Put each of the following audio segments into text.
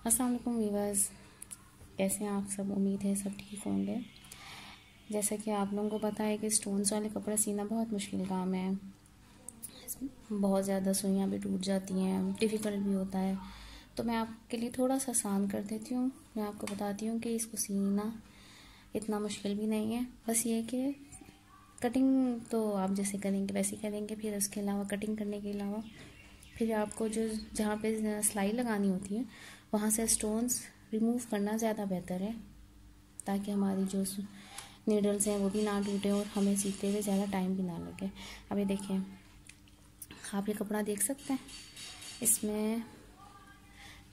अस्सलाम वालेकुम वीवर्स, कैसे हैं आप सब। उम्मीद है सब ठीक होंगे। जैसा कि आप लोगों को पता है कि स्टोन्स वाले कपड़े सीना बहुत मुश्किल काम है। बहुत ज़्यादा सुइयाँ भी टूट जाती हैं, डिफ़िकल्ट भी होता है। तो मैं आपके लिए थोड़ा सा आसान कर देती हूँ। मैं आपको बताती हूँ कि इसको सीना इतना मुश्किल भी नहीं है। बस ये कि कटिंग तो आप जैसे करेंगे वैसे करेंगे। फिर उसके अलावा कटिंग करने के अलावा फिर आपको जो जहाँ पे सिलाई लगानी होती है वहाँ से स्टोन्स रिमूव करना ज़्यादा बेहतर है, ताकि हमारी जो नीडल्स हैं वो भी ना टूटे और हमें सीखते हुए ज़्यादा टाइम भी ना लगे। अब ये देखें, आप ये कपड़ा देख सकते हैं, इसमें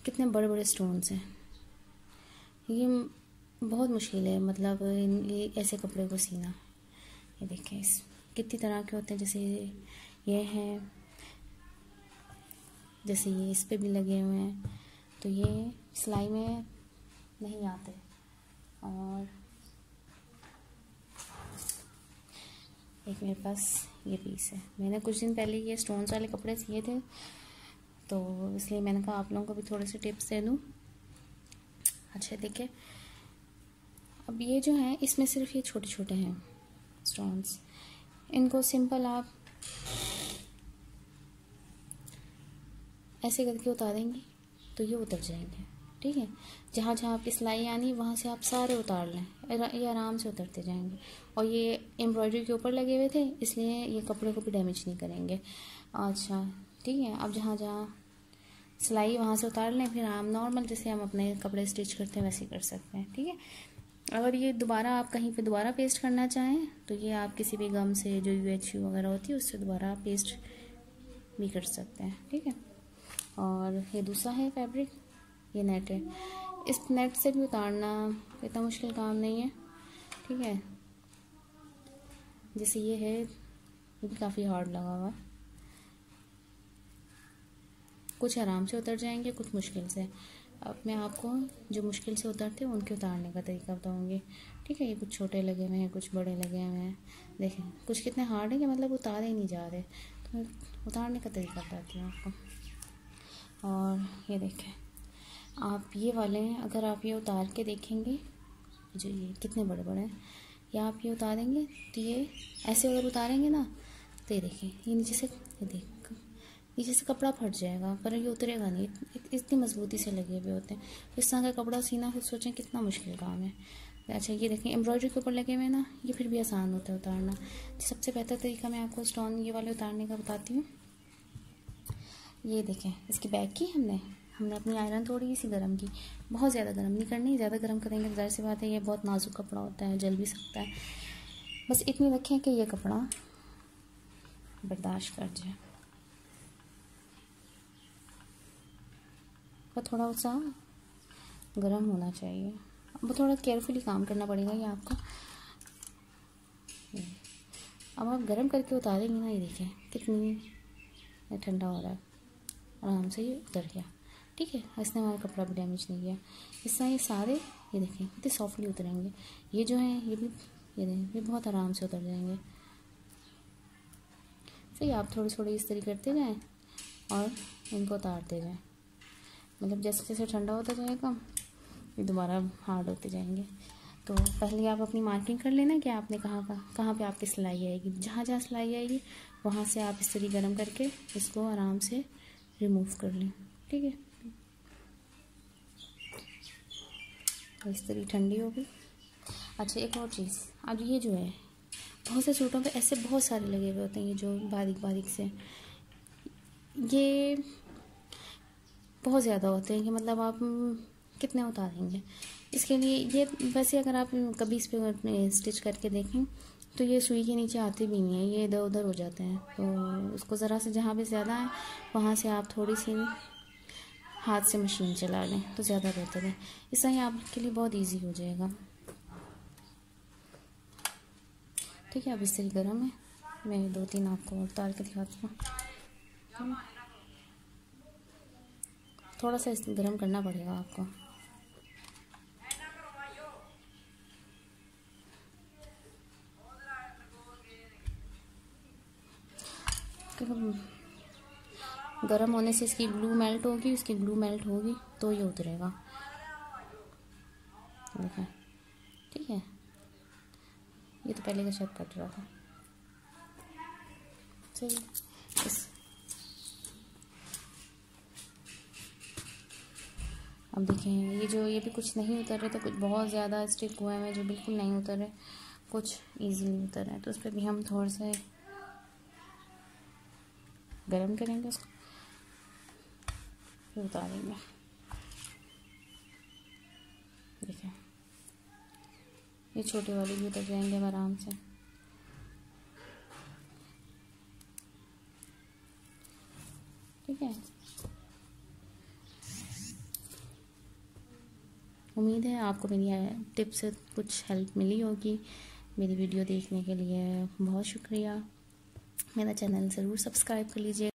कितने बड़े बड़े स्टोन्स हैं। ये बहुत मुश्किल है, मतलब ये ऐसे कपड़े को सीना। ये देखें इस कितनी तरह के होते हैं, जैसे ये हैं, जैसे ये इस पे भी लगे हुए हैं, तो ये सिलाई में नहीं आते। और एक मेरे पास ये पीस है, मैंने कुछ दिन पहले ये स्टोन्स वाले कपड़े सिए थे, तो इसलिए मैंने कहा आप लोगों को भी थोड़े से टिप्स दे दूँ। अच्छा देखिए, अब ये जो है इसमें सिर्फ ये छोटे छोटे हैं स्टोन्स। इनको सिंपल आप ऐसे करके उतारेंगे तो ये उतर जाएंगे, ठीक है। जहाँ जहाँ आपकी सिलाई आनी वहाँ से आप सारे उतार लें, ये आराम से उतरते जाएंगे। और ये एम्ब्रॉयडरी के ऊपर लगे हुए थे, इसलिए ये कपड़े को भी डैमेज नहीं करेंगे। अच्छा ठीक है, अब जहाँ जहाँ सिलाई वहाँ से उतार लें, फिर हम नॉर्मल जैसे हम अपने कपड़े स्टिच करते हैं वैसे कर सकते हैं, ठीक है। अगर ये दोबारा आप कहीं पे दोबारा पेस्ट करना चाहें तो ये आप किसी भी गम से, जो UHU वगैरह होती है उससे दोबारा पेस्ट भी कर सकते हैं, ठीक है। और ये दूसरा है फैब्रिक, ये नेट है। इस नेट से भी उतारना इतना मुश्किल काम नहीं है, ठीक है। जैसे ये है, ये भी काफ़ी हार्ड लगा हुआ, कुछ आराम से उतर जाएंगे, कुछ मुश्किल से। अब मैं आपको जो मुश्किल से उतरते हैं उनके उतारने का तरीका बताऊंगी, ठीक है। ये कुछ छोटे लगे हुए हैं, कुछ बड़े लगे हुए हैं। देखें कुछ कितने हार्ड है कि मतलब उतारे ही नहीं जा रहे, तो मैं उतारने का तरीका बताती हूँ आपको। और ये देखें, आप ये वाले हैं, अगर आप ये उतार के देखेंगे, जो ये कितने बड़े बड़े हैं, या आप ये उतारेंगे तो ये ऐसे अगर उतारेंगे ना, तो ये देखें ये नीचे से, ये देख नीचे से कपड़ा फट जाएगा, पर ये उतरेगा नहीं, इतनी मजबूती से लगे हुए होते हैं। इस तरह का कपड़ा सीना खुद सोचें कितना मुश्किल काम है। अच्छा ये देखें, एम्ब्रॉयडरी के ऊपर लगे हुए ना, ये फिर भी आसान होता है उतारना। सबसे बेहतर तरीका मैं आपको स्टोन ये वाले उतारने का बताती हूँ। ये देखें, इसकी बैक की हमने अपनी आयरन थोड़ी सी गर्म की, बहुत ज़्यादा गर्म नहीं करनी। ज़्यादा गर्म करेंगे तो जाहिर सी बात है ये बहुत नाजुक कपड़ा होता है, जल भी सकता है। बस इतनी रखें कि ये कपड़ा बर्दाश्त कर जाए। और थोड़ा सा गर्म होना चाहिए, अब थोड़ा केयरफुली काम करना पड़ेगा ये आपको। अब आप गर्म करके उतारेंगे ना, ये देखें कितनी ठंडा हो रहा है, आराम से ये उतर गया, ठीक है। इसने हमारा कपड़ा भी डैमेज नहीं किया। इस तरह ये सारे, ये देखें कितने सॉफ्टली उतरेंगे। ये जो हैं ये भी, ये देखें ये बहुत आराम से उतर जाएंगे। फिर आप थोड़ी थोड़ी इस तरीके करते जाएं और इनको उतारते जाएं, मतलब जैसे जैसे ठंडा होता जाएगा ये दोबारा हार्ड होते जाएंगे। तो पहले आप अपनी मार्किंग कर लेना कि आपने कहाँ पे आपकी सिलाई आएगी। जहाँ जहाँ सिलाई आएगी वहाँ से आप इस तरीके गर्म करके इसको आराम से रिमूव कर लें, ठीक है। तो इस तरीके ठंडी होगी। अच्छा एक और चीज़, अब ये जो है बहुत से सूटों पे ऐसे बहुत सारे लगे हुए होते हैं, ये जो बारीक बारीक से, ये बहुत ज़्यादा होते हैं कि मतलब आप कितने उतारेंगे। इसके लिए ये वैसे अगर आप कभी इस पर स्टिच करके देखें तो ये सुई के नीचे आते भी नहीं है, ये इधर उधर हो जाते हैं। तो उसको ज़रा से जहाँ पे ज़्यादा है वहाँ से आप थोड़ी सी हाथ से मशीन चला लें तो ज़्यादा बेहतर है। इससे ही आपके लिए बहुत इजी हो जाएगा, ठीक है। अब इस तरीके गर्म है, मैं 2-3 आपको उतार के दिखाती हूँ। थोड़ा सा इस गर्म करना पड़ेगा आपको। गर्म होने से इसकी ग्लू मेल्ट होगी, इसकी ग्लू मेल्ट होगी तो ये उतरेगा। देखें, ठीक है। ये तो पहले का शायद कट रहा था। चलिए अब देखें, ये भी कुछ नहीं उतर रहे थे, कुछ बहुत ज़्यादा स्टिक हुए हैं जो बिल्कुल नहीं उतर रहे, कुछ इजीली उतर रहे हैं। तो उस पर भी हम थोड़ा सा गरम करेंगे उसको, फिर उतारेंगे। देखें, ये छोटे वाले भी उतर जाएंगे अब आराम से। ठीक है, उम्मीद है आपको मेरी टिप से कुछ हेल्प मिली होगी। मेरी वीडियो देखने के लिए बहुत शुक्रिया। मेरा चैनल ज़रूर सब्सक्राइब कर लीजिए।